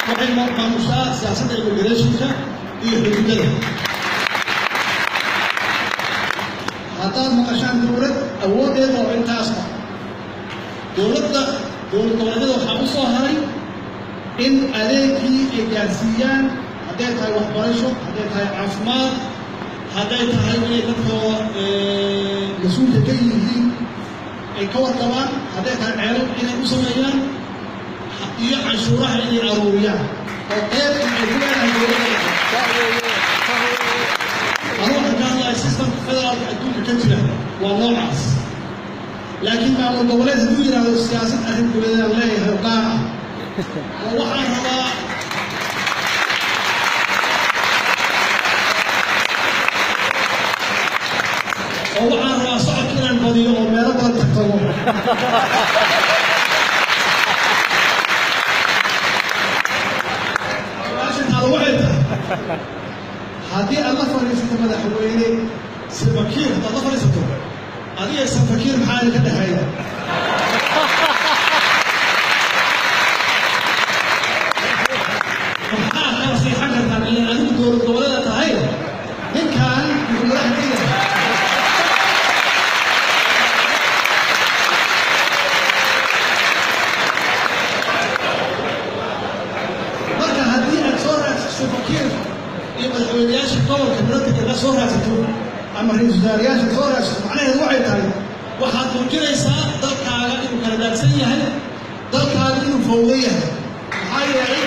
waxay maamushaa siyaasadda immigrationka iyo xuduudada. haddaad maqashaan dowlad awoodeeda oo intaasba dowlad goboleedyada waxaa u soo haray in adeegii ay gaarsiiyaan hadday tahay waxbarasho, hadday tahay caafimaad, hadday tahay inay dadkooda mas-uulka ka yihiin ay ka warqabaan, hadday tahay ceelal inay u sameeyaan iyo canshuuraha inay aruuriyaan oo qeybka ay ku leedahay dowladda. anuu waxaan ka hadlahay systemka federaalka adduunka ka jira waa noocaas, laakiin maamul goboleed hadduu yidhaahdo siyaasad arrin goboleedaan leeyahay oo gaar ah oo waxaan rabaa socodka inaan badiyo oo meelo badan tagtago. maashantaada waxay tahay haddii aad la fadhiisato madaxweyne safakiir, haddaad la fadhiisato adiga safakiir maxaa idinka dhexeeya? maxaa kala siixan kartaan ilaa adigu dowlad goboleeda tahay ninkan wuxuu madaxa ka yahay. marka haddii aad soo raadsato safakiir iyo madaxweyneyaasha gobolka muradka la soo raadsato ama ra-iisul wasaarayaasha soo raadsato, macnaheedu waxay tahay waxaad muujinaysaa dalkaaga inuu kala daadsan yahay, dalkaaga inuu fowdo yahay. maxaa yeelay